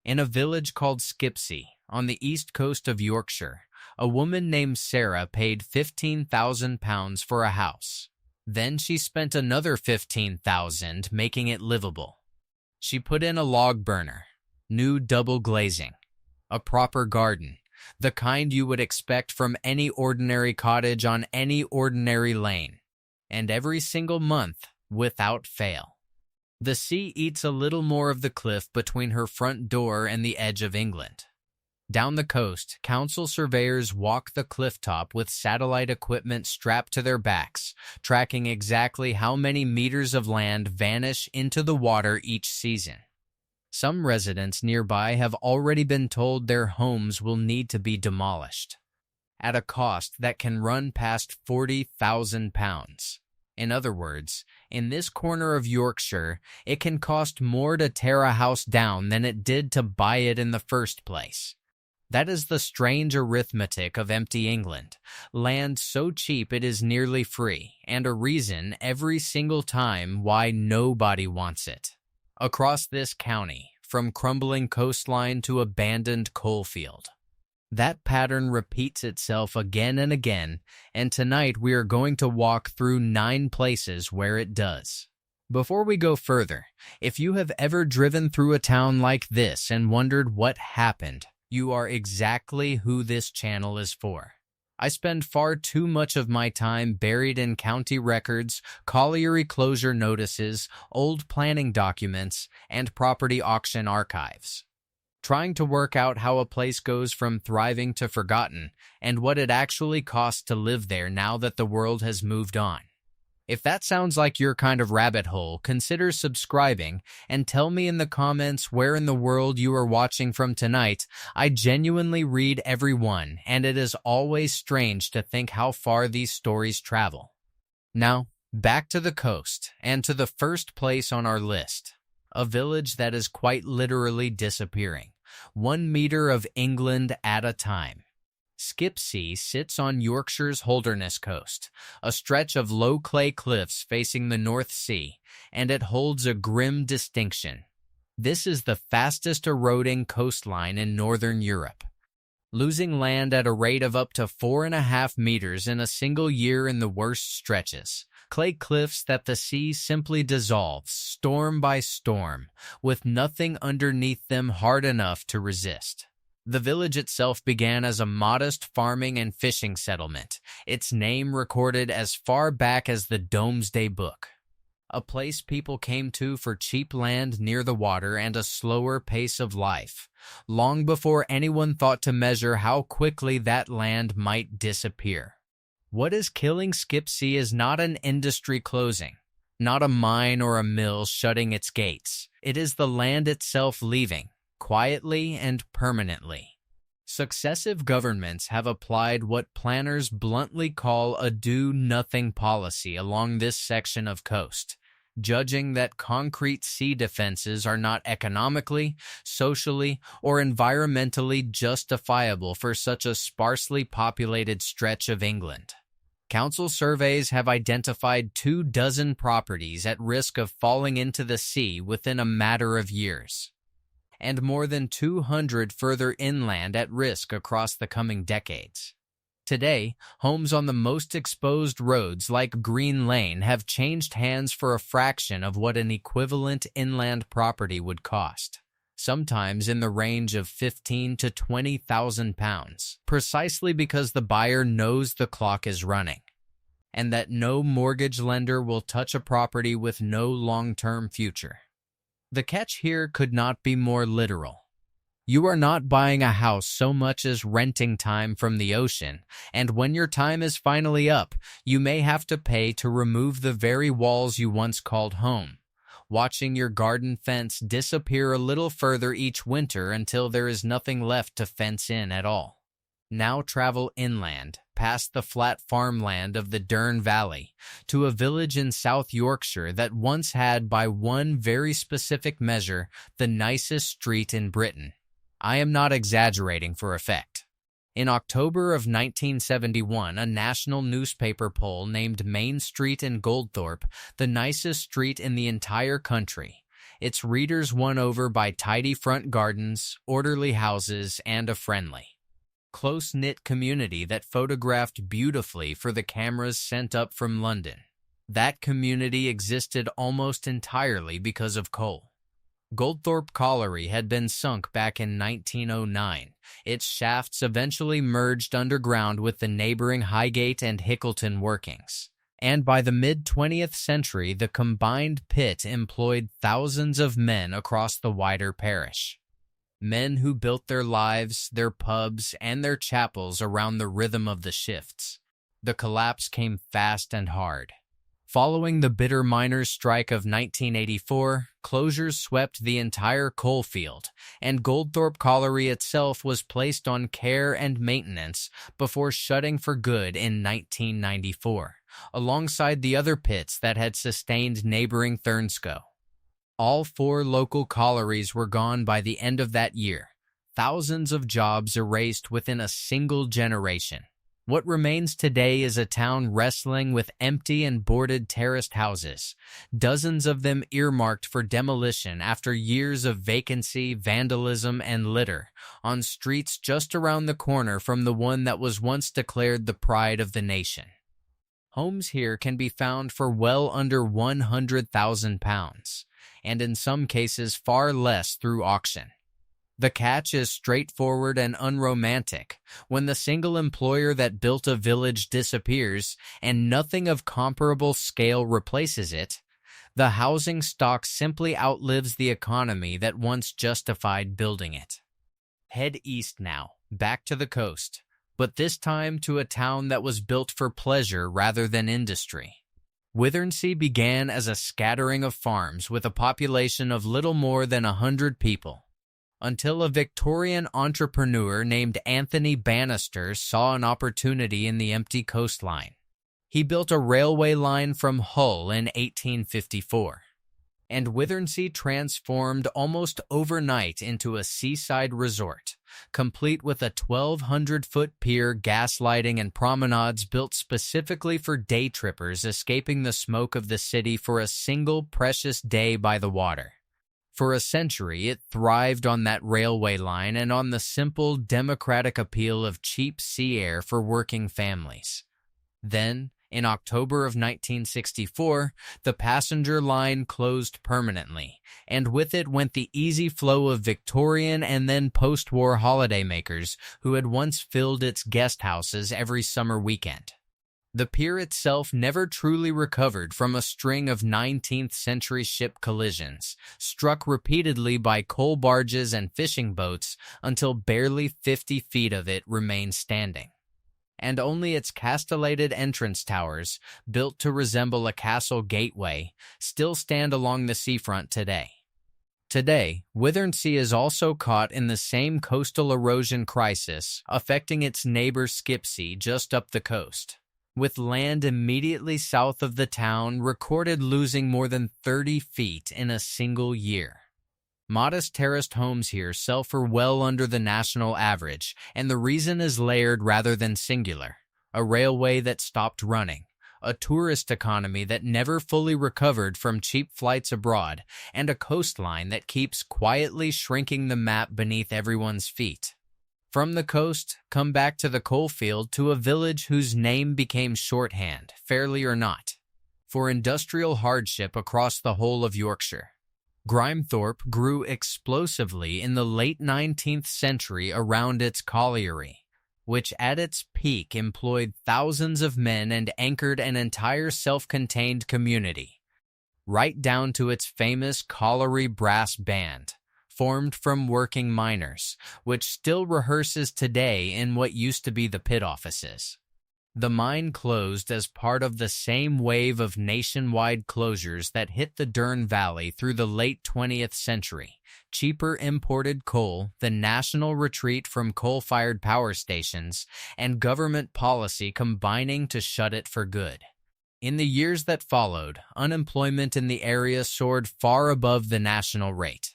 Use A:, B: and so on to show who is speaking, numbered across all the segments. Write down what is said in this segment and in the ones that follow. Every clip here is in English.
A: In a village called Skipsea, on the east coast of Yorkshire, a woman named Sarah paid £15,000 for a house. Then she spent another £15,000 making it livable. She put in a log burner, new double glazing, a proper garden, the kind you would expect from any ordinary cottage on any ordinary lane, and every single month, without fail. The sea eats a little more of the cliff between her front door and the edge of England. Down the coast, council surveyors walk the cliff top with satellite equipment strapped to their backs, tracking exactly how many meters of land vanish into the water each season. Some residents nearby have already been told their homes will need to be demolished, at a cost that can run past £40,000. In other words, in this corner of Yorkshire, it can cost more to tear a house down than it did to buy it in the first place. That is the strange arithmetic of empty England. Land so cheap it is nearly free, and a reason every single time why nobody wants it. Across this county, from crumbling coastline to abandoned coalfield. That pattern repeats itself again and again, and tonight we are going to walk through 9 places where it does. Before we go further, if you have ever driven through a town like this and wondered what happened, you are exactly who this channel is for. I spend far too much of my time buried in county records, colliery closure notices, old planning documents, and property auction archives, trying to work out how a place goes from thriving to forgotten, and what it actually costs to live there now that the world has moved on. If that sounds like your kind of rabbit hole, consider subscribing and tell me in the comments where in the world you are watching from tonight. I genuinely read every one, and it is always strange to think how far these stories travel. Now, back to the coast, and to the first place on our list. A village that is quite literally disappearing, 1 meter of England at a time. Skipsea sits on Yorkshire's Holderness coast, a stretch of low clay cliffs facing the North Sea, and it holds a grim distinction. This is the fastest eroding coastline in northern Europe, losing land at a rate of up to 4.5 meters in a single year in the worst stretches. Clay cliffs that the sea simply dissolves, storm by storm, with nothing underneath them hard enough to resist. The village itself began as a modest farming and fishing settlement, its name recorded as far back as the Domesday Book. A place people came to for cheap land near the water and a slower pace of life, long before anyone thought to measure how quickly that land might disappear. What is killing Skipsea is not an industry closing, not a mine or a mill shutting its gates. It is the land itself leaving, quietly and permanently. Successive governments have applied what planners bluntly call a do-nothing policy along this section of coast, judging that concrete sea defenses are not economically, socially, or environmentally justifiable for such a sparsely populated stretch of England. Council surveys have identified 24 properties at risk of falling into the sea within a matter of years, and more than 200 further inland at risk across the coming decades. Today, homes on the most exposed roads like Green Lane have changed hands for a fraction of what an equivalent inland property would cost, sometimes in the range of £15,000 to £20,000, precisely because the buyer knows the clock is running, and that no mortgage lender will touch a property with no long-term future. The catch here could not be more literal. You are not buying a house so much as renting time from the ocean, and when your time is finally up, you may have to pay to remove the very walls you once called home, watching your garden fence disappear a little further each winter until there is nothing left to fence in at all. Now travel inland, past the flat farmland of the Dearne Valley, to a village in South Yorkshire that once had, by one very specific measure, the nicest street in Britain. I am not exaggerating for effect. In October of 1971, a national newspaper poll named Main Street in Goldthorpe the nicest street in the entire country, its readers won over by tidy front gardens, orderly houses, and a friendly, close-knit community that photographed beautifully for the cameras sent up from London. That community existed almost entirely because of coal. Goldthorpe Colliery had been sunk back in 1909. Its shafts eventually merged underground with the neighboring Highgate and Hickleton workings. And by the mid-20th century, the combined pit employed thousands of men across the wider parish. Men who built their lives, their pubs, and their chapels around the rhythm of the shifts. The collapse came fast and hard. Following the bitter miners' strike of 1984, closures swept the entire coal field, and Goldthorpe Colliery itself was placed on care and maintenance before shutting for good in 1994, alongside the other pits that had sustained neighboring Thurnscoe. All 4 local collieries were gone by the end of that year, thousands of jobs erased within a single generation. What remains today is a town wrestling with empty and boarded terraced houses, dozens of them earmarked for demolition after years of vacancy, vandalism, and litter, on streets just around the corner from the one that was once declared the pride of the nation. Homes here can be found for well under £100,000, and in some cases far less through auction. The catch is straightforward and unromantic. When the single employer that built a village disappears and nothing of comparable scale replaces it, the housing stock simply outlives the economy that once justified building it. Head east now, back to the coast, but this time to a town that was built for pleasure rather than industry. Withernsea began as a scattering of farms with a population of little more than 100 people. Until a Victorian entrepreneur named Anthony Bannister saw an opportunity in the empty coastline. He built a railway line from Hull in 1854, and Withernsea transformed almost overnight into a seaside resort, complete with a 1,200-foot pier, gas lighting, and promenades built specifically for day trippers escaping the smoke of the city for a single precious day by the water. For a century, it thrived on that railway line and on the simple, democratic appeal of cheap sea air for working families. Then, in October of 1964, the passenger line closed permanently, and with it went the easy flow of Victorian and then post-war holidaymakers who had once filled its guest houses every summer weekend. The pier itself never truly recovered from a string of 19th-century ship collisions, struck repeatedly by coal barges and fishing boats until barely 50 feet of it remained standing. And only its castellated entrance towers, built to resemble a castle gateway, still stand along the seafront today. Today, Withernsea is also caught in the same coastal erosion crisis affecting its neighbor Skipsea just up the coast, with land immediately south of the town recorded losing more than 30 feet in a single year. Modest terraced homes here sell for well under the national average, and the reason is layered rather than singular. A railway that stopped running, a tourist economy that never fully recovered from cheap flights abroad, and a coastline that keeps quietly shrinking the map beneath everyone's feet. From the coast, come back to the coalfield to a village whose name became shorthand, fairly or not, for industrial hardship across the whole of Yorkshire. Grimethorpe grew explosively in the late 19th century around its colliery, which at its peak employed thousands of men and anchored an entire self-contained community, right down to its famous colliery brass band, formed from working miners, which still rehearses today in what used to be the pit offices. The mine closed as part of the same wave of nationwide closures that hit the Dearne Valley through the late 20th century. Cheaper imported coal, the national retreat from coal-fired power stations, and government policy combining to shut it for good. In the years that followed, unemployment in the area soared far above the national rate,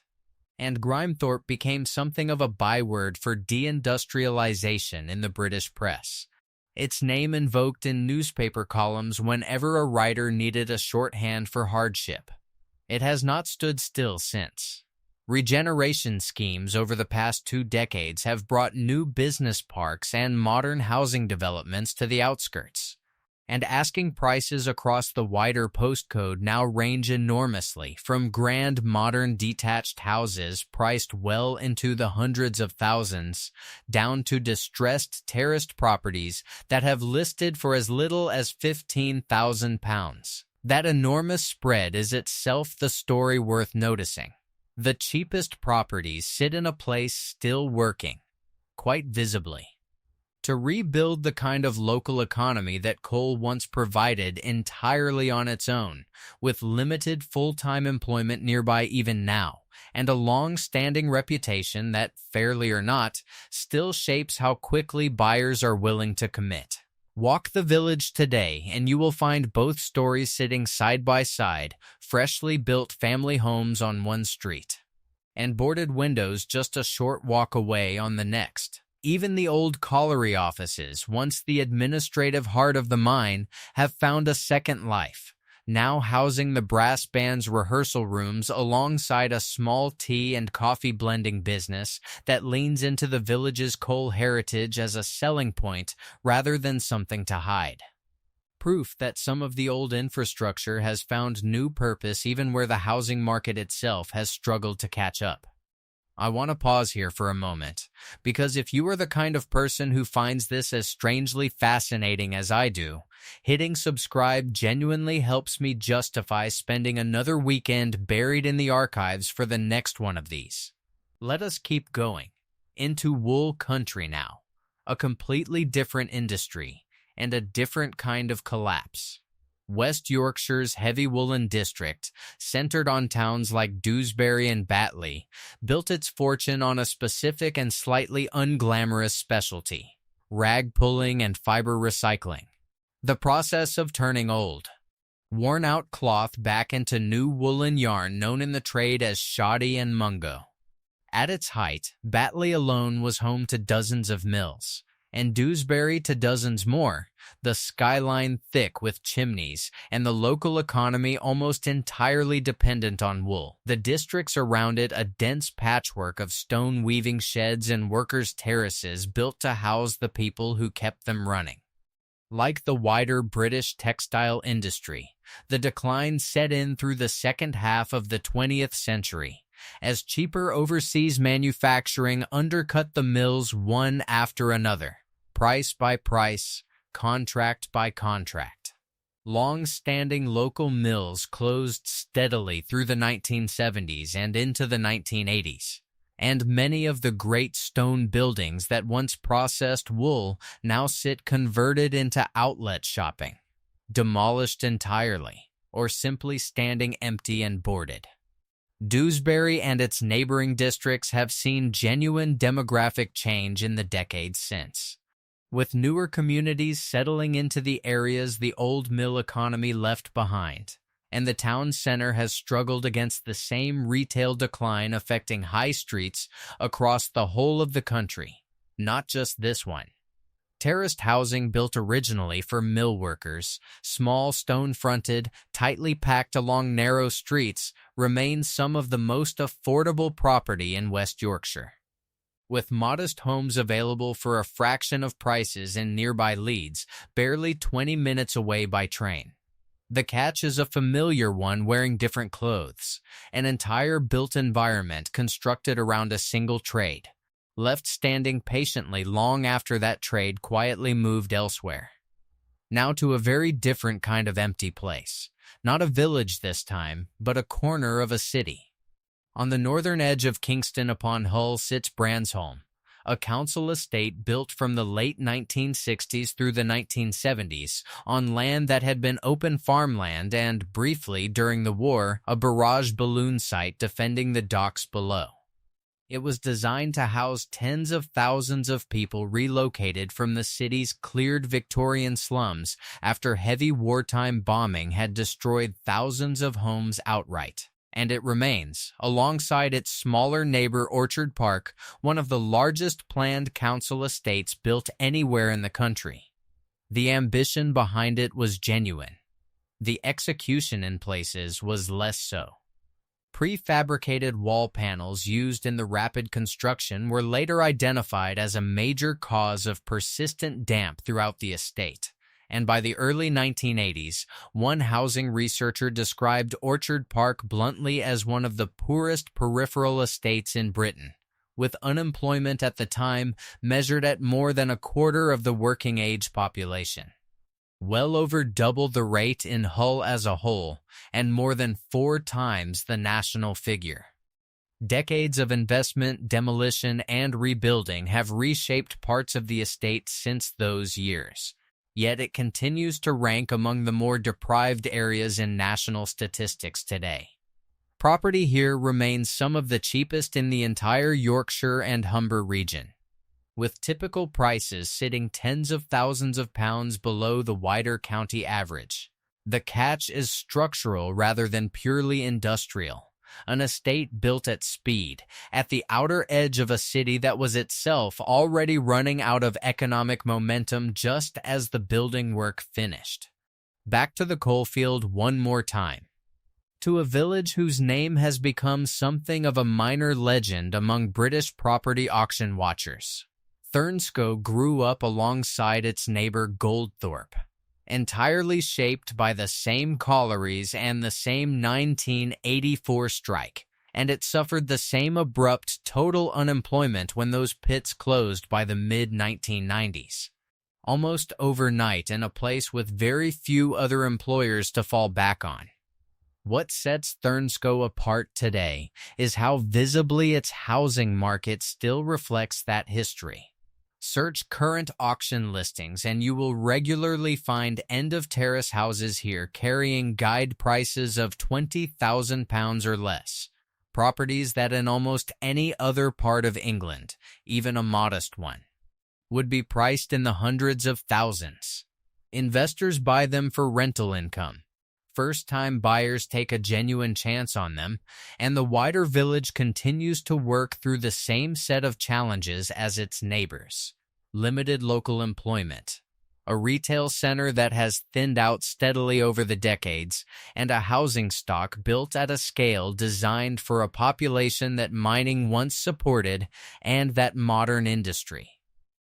A: and Grimethorpe became something of a byword for deindustrialization in the British press. Its name invoked in newspaper columns whenever a writer needed a shorthand for hardship. It has not stood still since. Regeneration schemes over the past 2 decades have brought new business parks and modern housing developments to the outskirts. And asking prices across the wider postcode now range enormously, from grand modern detached houses priced well into the hundreds of thousands, down to distressed terraced properties that have listed for as little as £15,000. That enormous spread is itself the story worth noticing. The cheapest properties sit in a place still working, quite visibly. To rebuild the kind of local economy that coal once provided entirely on its own, with limited full-time employment nearby even now, and a long-standing reputation that, fairly or not, still shapes how quickly buyers are willing to commit. Walk the village today, and you will find both stories sitting side by side, freshly built family homes on one street, and boarded windows just a short walk away on the next. Even the old colliery offices, once the administrative heart of the mine, have found a second life, now housing the brass band's rehearsal rooms alongside a small tea and coffee blending business that leans into the village's coal heritage as a selling point rather than something to hide. Proof that some of the old infrastructure has found new purpose even where the housing market itself has struggled to catch up. I want to pause here for a moment, because if you are the kind of person who finds this as strangely fascinating as I do, hitting subscribe genuinely helps me justify spending another weekend buried in the archives for the next one of these. Let us keep going. Into wool country now, a completely different industry, and a different kind of collapse. West Yorkshire's heavy woolen district, centered on towns like Dewsbury and Batley, built its fortune on a specific and slightly unglamorous specialty: rag pulling and fiber recycling. The process of turning old, worn-out cloth back into new woolen yarn known in the trade as shoddy and mungo. At its height, Batley alone was home to dozens of mills, and Dewsbury to dozens more, the skyline thick with chimneys, and the local economy almost entirely dependent on wool. The districts around it a dense patchwork of stone weaving sheds and workers' terraces built to house the people who kept them running. Like the wider British textile industry, the decline set in through the second half of the 20th century, as cheaper overseas manufacturing undercut the mills one after another, price by price, contract by contract. Long-standing local mills closed steadily through the 1970s and into the 1980s, and many of the great stone buildings that once processed wool now sit converted into outlet shopping, demolished entirely, or simply standing empty and boarded. Dewsbury and its neighboring districts have seen genuine demographic change in the decades since, with newer communities settling into the areas the old mill economy left behind, and the town center has struggled against the same retail decline affecting high streets across the whole of the country, not just this one. Terraced housing built originally for mill workers, small stone-fronted, tightly packed along narrow streets, remains some of the most affordable property in West Yorkshire. With modest homes available for a fraction of prices in nearby Leeds, barely 20 minutes away by train. The catch is a familiar one wearing different clothes, an entire built environment constructed around a single trade, left standing patiently long after that trade quietly moved elsewhere. Now to a very different kind of empty place, not a village this time, but a corner of a city. On the northern edge of Kingston upon Hull sits Bransholm, a council estate built from the late 1960s through the 1970s on land that had been open farmland and, briefly during the war, a barrage balloon site defending the docks below. It was designed to house tens of thousands of people relocated from the city's cleared Victorian slums after heavy wartime bombing had destroyed thousands of homes outright. And it remains, alongside its smaller neighbor Orchard Park, one of the largest planned council estates built anywhere in the country. The ambition behind it was genuine. The execution in places was less so. Prefabricated wall panels used in the rapid construction were later identified as a major cause of persistent damp throughout the estate, and by the early 1980s, one housing researcher described Orchard Park bluntly as one of the poorest peripheral estates in Britain, with unemployment at the time measured at more than a quarter of the working-age population. Well over double the rate in Hull as a whole, and more than 4 times the national figure. Decades of investment, demolition, and rebuilding have reshaped parts of the estate since those years, yet it continues to rank among the more deprived areas in national statistics today. Property here remains some of the cheapest in the entire Yorkshire and Humber region, with typical prices sitting tens of thousands of pounds below the wider county average. The catch is structural rather than purely industrial, an estate built at speed, at the outer edge of a city that was itself already running out of economic momentum just as the building work finished. Back to the coalfield one more time, to a village whose name has become something of a minor legend among British property auction watchers. Thurnscoe grew up alongside its neighbor Goldthorpe, entirely shaped by the same collieries and the same 1984 strike, and it suffered the same abrupt total unemployment when those pits closed by the mid-1990s. Almost overnight in a place with very few other employers to fall back on. What sets Thurnscoe apart today is how visibly its housing market still reflects that history. Search current auction listings and you will regularly find end-of-terrace houses here carrying guide prices of £20,000 or less. Properties that in almost any other part of England, even a modest one, would be priced in the hundreds of thousands. Investors buy them for rental income. First-time buyers take a genuine chance on them, and the wider village continues to work through the same set of challenges as its neighbors. Limited local employment, a retail center that has thinned out steadily over the decades, and a housing stock built at a scale designed for a population that mining once supported and that modern industry,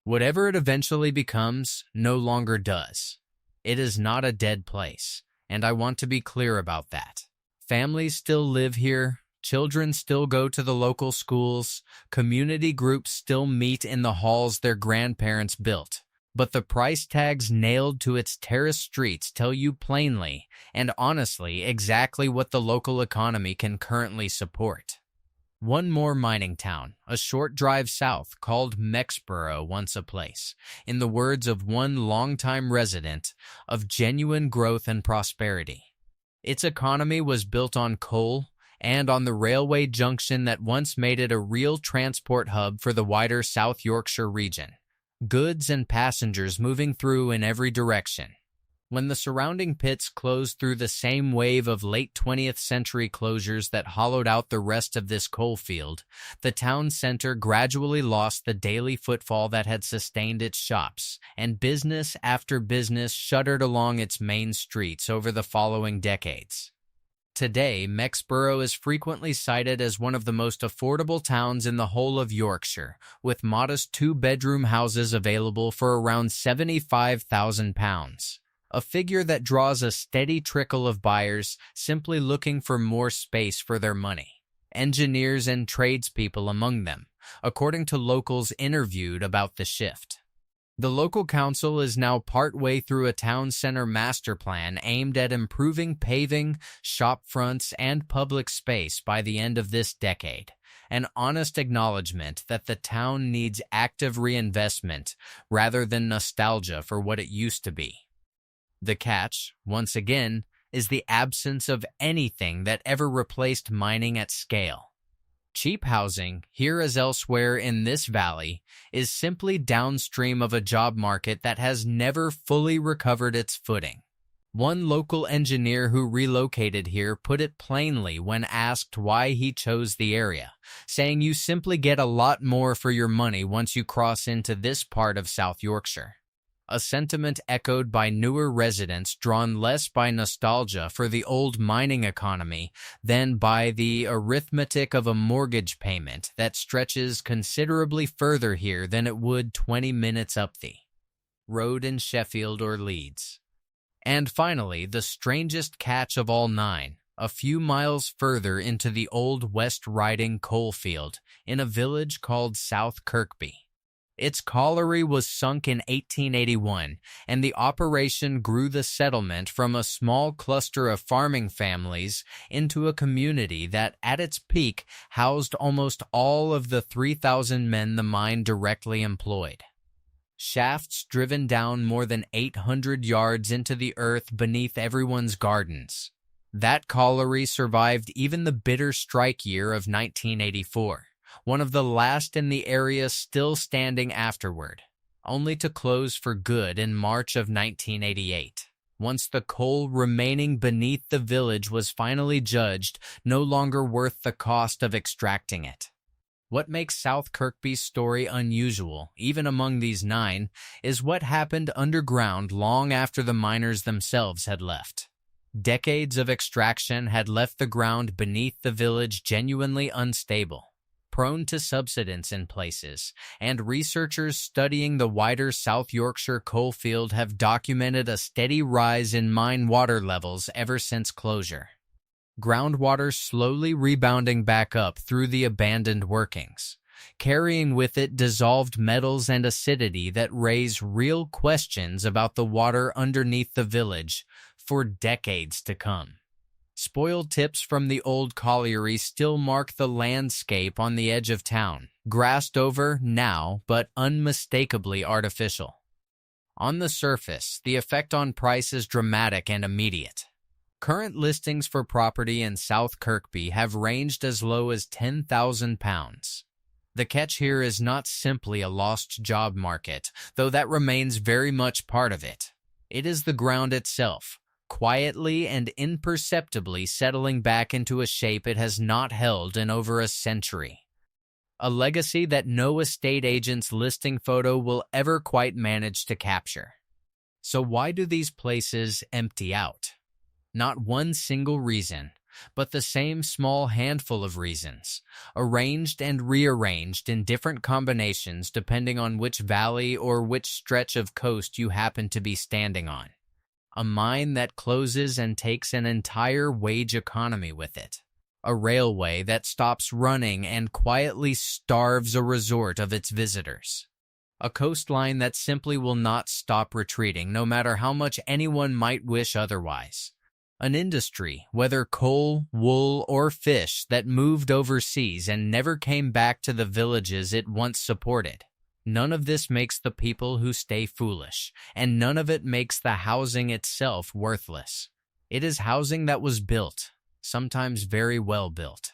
A: whatever it eventually becomes, no longer does. It is not a dead place. And I want to be clear about that. Families still live here, children still go to the local schools, community groups still meet in the halls their grandparents built. But the price tags nailed to its terrace streets tell you plainly and honestly exactly what the local economy can currently support. One more mining town, a short drive south, called Mexborough once a place, in the words of one longtime resident, of genuine growth and prosperity. Its economy was built on coal and on the railway junction that once made it a real transport hub for the wider South Yorkshire region, goods and passengers moving through in every direction. When the surrounding pits closed through the same wave of late 20th century closures that hollowed out the rest of this coalfield, the town center gradually lost the daily footfall that had sustained its shops, and business after business shuttered along its main streets over the following decades. Today, Mexborough is frequently cited as one of the most affordable towns in the whole of Yorkshire, with modest 2-bedroom houses available for around £75,000. A figure that draws a steady trickle of buyers simply looking for more space for their money, engineers and tradespeople among them, according to locals interviewed about the shift. The local council is now partway through a town center master plan aimed at improving paving, shop fronts, and public space by the end of this decade, an honest acknowledgement that the town needs active reinvestment rather than nostalgia for what it used to be. The catch, once again, is the absence of anything that ever replaced mining at scale. Cheap housing, here as elsewhere in this valley, is simply downstream of a job market that has never fully recovered its footing. One local engineer who relocated here put it plainly when asked why he chose the area, saying you simply get a lot more for your money once you cross into this part of South Yorkshire. a sentiment echoed by newer residents drawn less by nostalgia for the old mining economy than by the arithmetic of a mortgage payment that stretches considerably further here than it would 20 minutes up the road in Sheffield or Leeds. And finally, the strangest catch of all nine, a few miles further into the old West Riding coalfield in a village called South Kirkby. Its colliery was sunk in 1881, and the operation grew the settlement from a small cluster of farming families into a community that, at its peak, housed almost all of the 3,000 men the mine directly employed. Shafts driven down more than 800 yards into the earth beneath everyone's gardens. That colliery survived even the bitter strike year of 1984. One of the last in the area still standing afterward, only to close for good in March of 1988, once the coal remaining beneath the village was finally judged no longer worth the cost of extracting it. What makes South Kirkby's story unusual, even among these nine, is what happened underground long after the miners themselves had left. Decades of extraction had left the ground beneath the village genuinely unstable, prone to subsidence in places, and researchers studying the wider South Yorkshire coalfield have documented a steady rise in mine water levels ever since closure. Groundwater slowly rebounding back up through the abandoned workings, carrying with it dissolved metals and acidity that raise real questions about the water underneath the village for decades to come. Spoiled tips from the old colliery still mark the landscape on the edge of town, grassed over now, but unmistakably artificial. On the surface, the effect on price is dramatic and immediate. Current listings for property in South Kirkby have ranged as low as £10,000. The catch here is not simply a lost job market, though that remains very much part of it. It is the ground itself, quietly and imperceptibly settling back into a shape it has not held in over a century. A legacy that no estate agent's listing photo will ever quite manage to capture. So why do these places empty out? Not one single reason, but the same small handful of reasons, arranged and rearranged in different combinations depending on which valley or which stretch of coast you happen to be standing on. A mine that closes and takes an entire wage economy with it. A railway that stops running and quietly starves a resort of its visitors. A coastline that simply will not stop retreating no matter how much anyone might wish otherwise. An industry, whether coal, wool, or fish, that moved overseas and never came back to the villages it once supported. None of this makes the people who stay foolish, and none of it makes the housing itself worthless. It is housing that was built, sometimes very well built,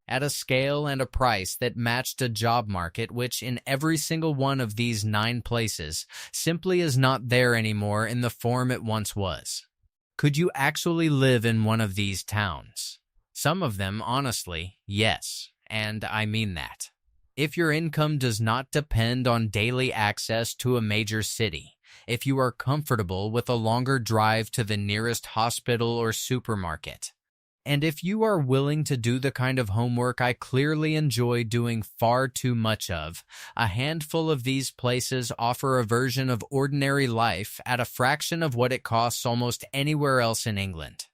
A: at a scale and a price that matched a job market which, in every single one of these 9 places, simply is not there anymore in the form it once was. Could you actually live in one of these towns? Some of them, honestly, yes, and I mean that. If your income does not depend on daily access to a major city, if you are comfortable with a longer drive to the nearest hospital or supermarket, and if you are willing to do the kind of homework I clearly enjoy doing far too much of, a handful of these places offer a version of ordinary life at a fraction of what it costs almost anywhere else in England.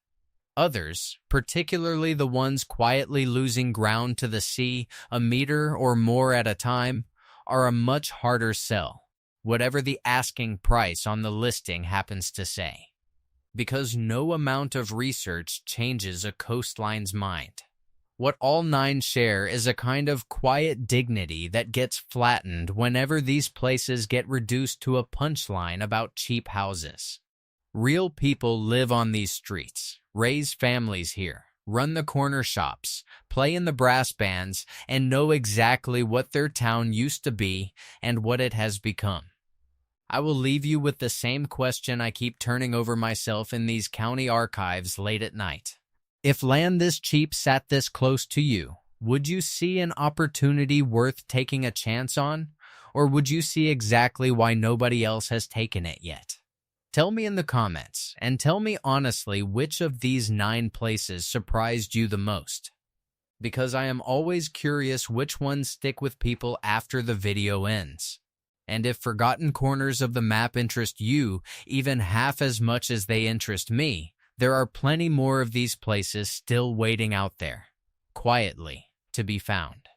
A: Others, particularly the ones quietly losing ground to the sea a meter or more at a time, are a much harder sell, whatever the asking price on the listing happens to say. Because no amount of research changes a coastline's mind. What all 9 share is a kind of quiet dignity that gets flattened whenever these places get reduced to a punchline about cheap houses. Real people live on these streets, raise families here, run the corner shops, play in the brass bands, and know exactly what their town used to be and what it has become. I will leave you with the same question I keep turning over myself in these county archives late at night. If land this cheap sat this close to you, would you see an opportunity worth taking a chance on? Or would you see exactly why nobody else has taken it yet? Tell me in the comments, and tell me honestly which of these 9 places surprised you the most, because I am always curious which ones stick with people after the video ends. And if forgotten corners of the map interest you even half as much as they interest me, there are plenty more of these places still waiting out there, quietly, to be found.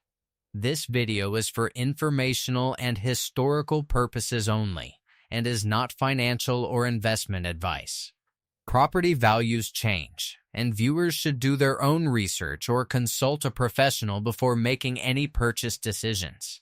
A: This video is for informational and historical purposes only, and is not financial or investment advice. Property values change, and viewers should do their own research or consult a professional before making any purchase decisions.